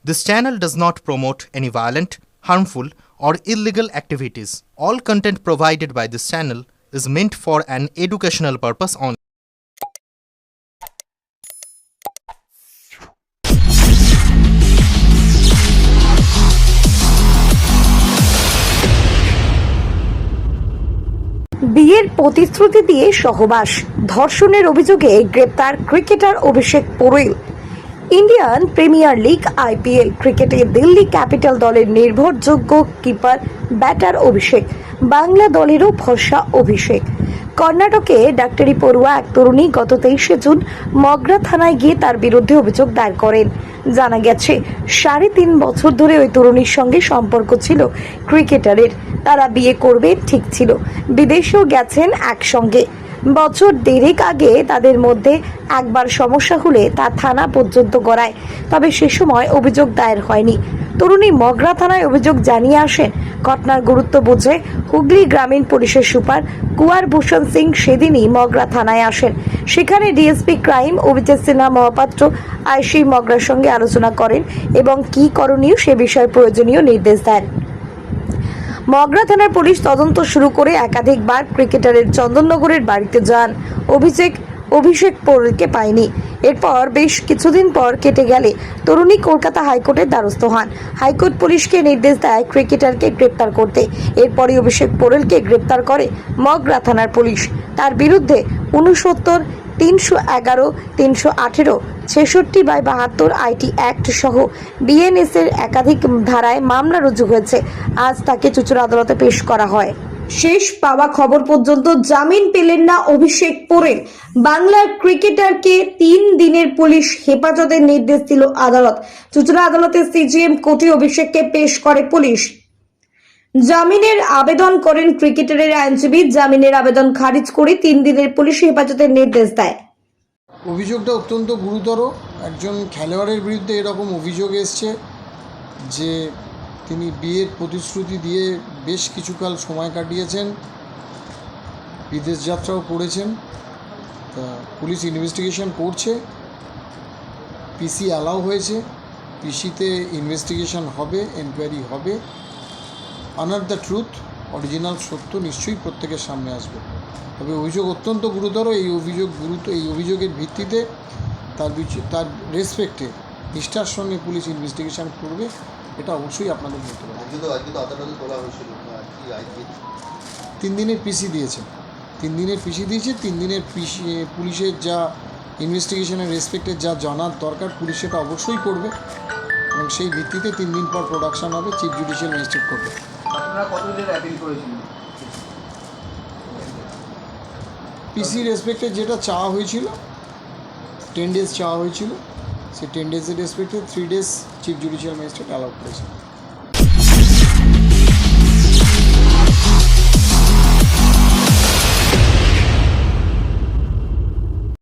This channel does not promote any violent, harmful, or illegal activities. All content provided by this channel is meant for an educational purpose only. বিয়ের প্রতিশ্রুতি দিয়ে সহবাস ধর্ষণের অভিযোগে গ্রেপ্তার cricketer Abhishek Porel. Indian premier league IPL ক্রিকেটে Delhi capital দলের নির্ভরযোগ্য কিপার ব্যাটার অভিষেক, বাংলা দলেরও ভরসা অভিষেক। কর্ণাটকে ডাক্তারি পড়ুয়া এক তরুণী গত 23শে জুন মগরা থানায় গিয়ে তার বিরুদ্ধে অভিযোগ দায়ের করেন। জানা গেছে 3.5 বছর ধরে ওই তরুণীর সঙ্গে সম্পর্ক ছিল ক্রিকেটারের। তারা বিয়ে করবে ঠিক ছিল, বিদেশেও গেছেন একসঙ্গে। বছর দেড়েক আগে তাদের মধ্যে একবার সমস্যা হলে তা থানা পর্যন্ত গড়ায়, তবে সে সময় অভিযোগ দায়ের হয়নি। তরুণী মগরা থানায় অভিযোগ জানিয়ে আসেন। ঘটনার গুরুত্ব বুঝে হুগলি গ্রামীণ পুলিশের সুপার কুয়ার ভূষণ সিং সেদিনই মগরা থানায় আসেন। সেখানে ডিএসপি ক্রাইম অভিজিৎ সিনহা মহাপাত্র আইসি মগরার সঙ্গে আলোচনা করেন এবং কী করণীয় সে বিষয়ে প্রয়োজনীয় নির্দেশ দেন। মগরা থানার পুলিশ তদন্ত শুরু করে একাধিকবার ক্রিকেটারের চন্দননগরের বাড়িতে যান। অভিষেক পোরেলকে পায়নি। এরপর বেশ কিছুদিন পর কেটে গেলে তরুণী কলকাতা হাইকোর্টের দ্বারস্থ হন। হাইকোর্ট পুলিশকে নির্দেশ দেয় ক্রিকেটারকে গ্রেপ্তার করতে। এরপরই অভিষেক পোরেলকে গ্রেপ্তার করে মগরা থানার পুলিশ। তার বিরুদ্ধে 69, 311, 318, 66/72 আইটি অ্যাক্ট সহ বিএনএস এর একাধিক ধারায় মামলা রুজু হয়েছে। আজ তাকে চুঁচুড়া আদালতে পেশ করা হয়। শেষ পাওয়া খবর পর্যন্ত জামিন পেলেন না অভিষেক পোরেল। বাংলার ক্রিকেটারকে 3 দিনের পুলিশ হেফাজতের নির্দেশ দিল আদালত। চুঁচুড়া আদালতে সিজিএম কোর্টে অভিষেককে পেশ করে পুলিশ। জামিনের আবেদন করেন ক্রিকেটারের আইনজীবী। জামিনের আবেদন খারিজ করে 3 দিনের পুলিশ হেফাজতের নির্দেশ দেয়। অভিযোগটা অত্যন্ত গুরুতর। একজন খেলোয়াড়ের বিরুদ্ধে এরকম অভিযোগ এসছে যে তিনি বিয়ের প্রতিশ্রুতি দিয়ে বেশ কিছুকাল সময় কাটিয়েছেন, বিদেশ যাত্রাও করেছেন। তা পুলিশ ইনভেস্টিগেশন করছে, পিসি অ্যালাউ হয়েছে, পিসিতে ইনভেস্টিগেশন হবে, এনকোয়ারি হবে। আনার দ্য ট্রুথ, অরিজিনাল সত্য নিশ্চয়ই প্রত্যেকের সামনে আসবে। তবে অভিযোগ অত্যন্ত গুরুতর। এই অভিযোগের ভিত্তিতে তার রেসপেক্টে নিষ্ঠার সঙ্গে পুলিশ ইনভেস্টিগেশন করবে, এটা অবশ্যই আপনাদের বলতে পারে। 3 দিনের পিসি দিয়েছে, 3 দিনের পিসি দিয়েছে। 3 দিনের পুলিশের যা ইনভেস্টিগেশনের রেসপেক্টে যা জানার দরকার পুলিশ সেটা অবশ্যই করবে এবং সেই ভিত্তিতে 3 দিন পর প্রোডাকশন হবে, চিফ জুডিশিয়াল ম্যাজিস্ট্রেট করবে। আপনারা কতদিনের অ্যাপিল করেছিলেন? পিসি রেসপেক্টে যেটা চাওয়া হয়েছিল 10 ডেজ চাওয়া হয়েছিল, সেই 10 ডেজের রেসপেক্টে 3 days chief judicial magistrate allow করেছে।